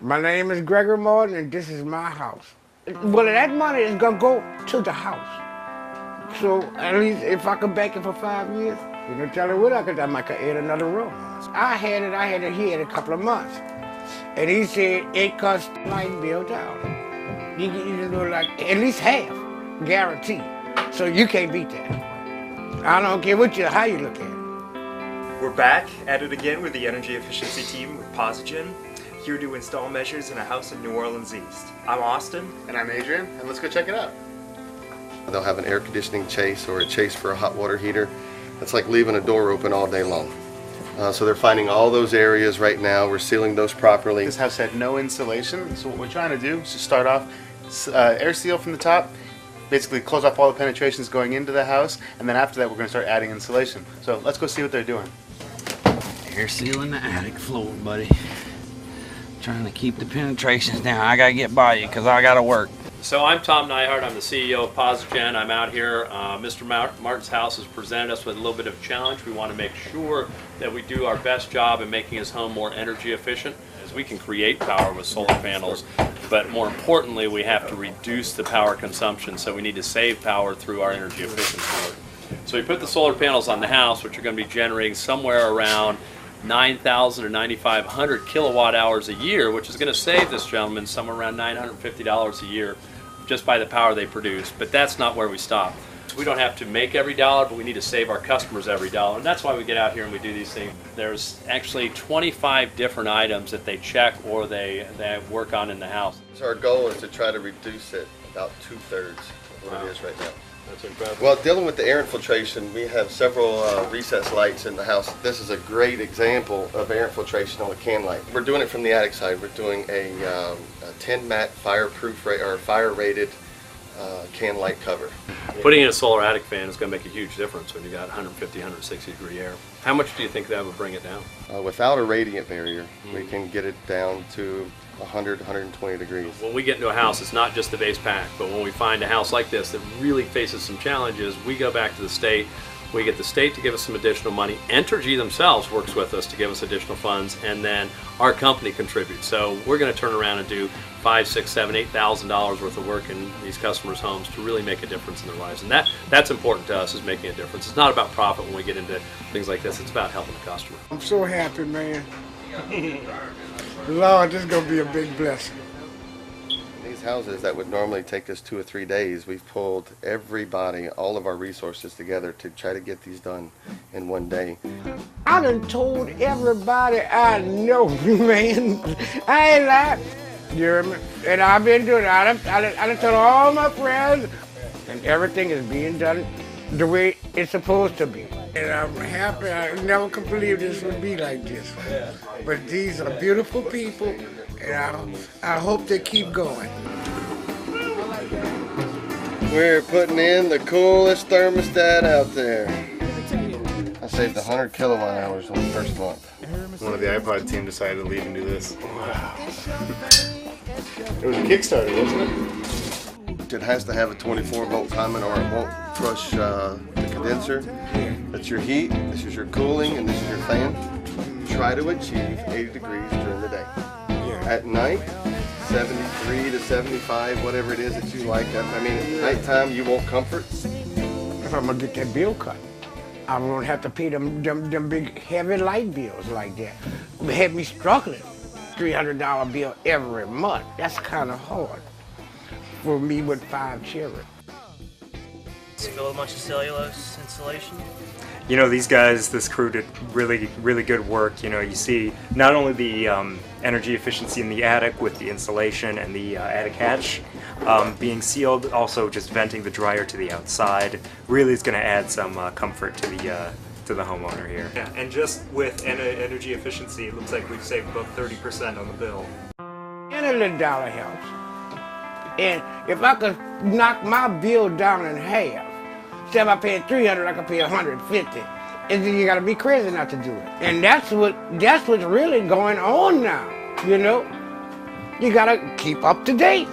My name is GregMartin3, and this is my house. Well, that money is gonna go to the house. So at least if I could bank it for 5 years, you know, tell her what I might could add another room. He had a couple of months. And he said it costs light bill down. You know, like at least half, guaranteed. So you can't beat that. I don't care how you look at it. We're back at it again with the energy efficiency team with Posigen, here to install measures in a house in New Orleans East. I'm Austin. And I'm Adrian, and let's go check it out. They'll have an air conditioning chase or a chase for a hot water heater. That's like leaving a door open all day long. So they're finding all those areas right now. We're sealing those properly. This house had no insulation, so what we're trying to do is just start off air seal from the top, basically close off all the penetrations going into the house, and then after that we're going to start adding insulation. So let's go see what they're doing. Air sealing the attic floor, buddy. Trying to keep the penetrations down. I gotta get by you because I gotta work. So I'm Tom Neihart. I'm the CEO of Posigen. I'm out here. Mr. Martin's house has presented us with a little bit of a challenge. We want to make sure that we do our best job in making his home more energy efficient. As we can create power with solar panels, but more importantly, we have to reduce the power consumption. So we need to save power through our energy efficiency work. So we put the solar panels on the house, which are going to be generating somewhere around 9,000 or 9,500 kilowatt hours a year, which is going to save this gentleman somewhere around $950 a year just by the power they produce. But that's not where we stop. So we don't have to make every dollar, but we need to save our customers every dollar. And that's why we get out here and we do these things. There's actually 25 different items that they check or they work on in the house. So our goal is to try to reduce it about 2/3 of what it is right now. That's incredible. Well, dealing with the air infiltration, we have several recessed lights in the house. This is a great example of air infiltration on a can light. We're doing it from the attic side. We're doing a 10 mat fireproof or fire rated can light cover. Putting in a solar attic fan is going to make a huge difference when you got 150, 160 degree air. How much do you think that would bring it down? Without a radiant barrier, we can get it down to 100, 120 degrees. When we get into a house, it's not just the base pack, but when we find a house like this that really faces some challenges, we go back to the state. We get the state to give us some additional money. Entergy themselves works with us to give us additional funds, and then our company contributes. So we're going to turn around and do $5,000, $6,000, $7,000, $8,000 worth of work in these customers' homes to really make a difference in their lives. And that's important to us, is making a difference. It's not about profit when we get into things like this. It's about helping the customer. I'm so happy, man. Lord, this is gonna be a big blessing. These houses that would normally take us 2 or 3 days, we've pulled everybody, all of our resources together to try to get these done in 1 day. I done told everybody I know, man. I ain't lied. You hear me? And I've been doing it. I done told all my friends, and everything is being done the way it's supposed to be. And I'm happy. I never could believe this would be like this. But these are beautiful people, and I hope they keep going. We're putting in the coolest thermostat out there. I saved 100 kilowatt hours on the first month. One of the iPod team decided to leave and do this. It was a Kickstarter, wasn't it? It has to have a 24 volt timing or it won't flush the condenser. That's your heat, this is your cooling, and this is your fan. Try to achieve 80 degrees during the day. At night, 73 to 75, whatever it is that you like. I mean, at nighttime you want comfort. If I'm gonna get that bill cut, I won't have to pay them big heavy light bills like that. It had me struggling. $300 bill every month. That's kind of hard for me with 5 children. Fill a bunch of cellulose insulation. You know, these guys, this crew did really, really good work. You know, you see not only the energy efficiency in the attic with the insulation and the attic hatch being sealed, also just venting the dryer to the outside really is going to add some comfort to the homeowner here. Yeah, and just with energy efficiency, it looks like we've saved about 30% on the bill. Any little dollar helps. And if I could knock my bill down in half, instead of I paying $300, I could pay $150. And then you gotta be crazy not to do it. And that's what's really going on now, you know? You gotta keep up to date.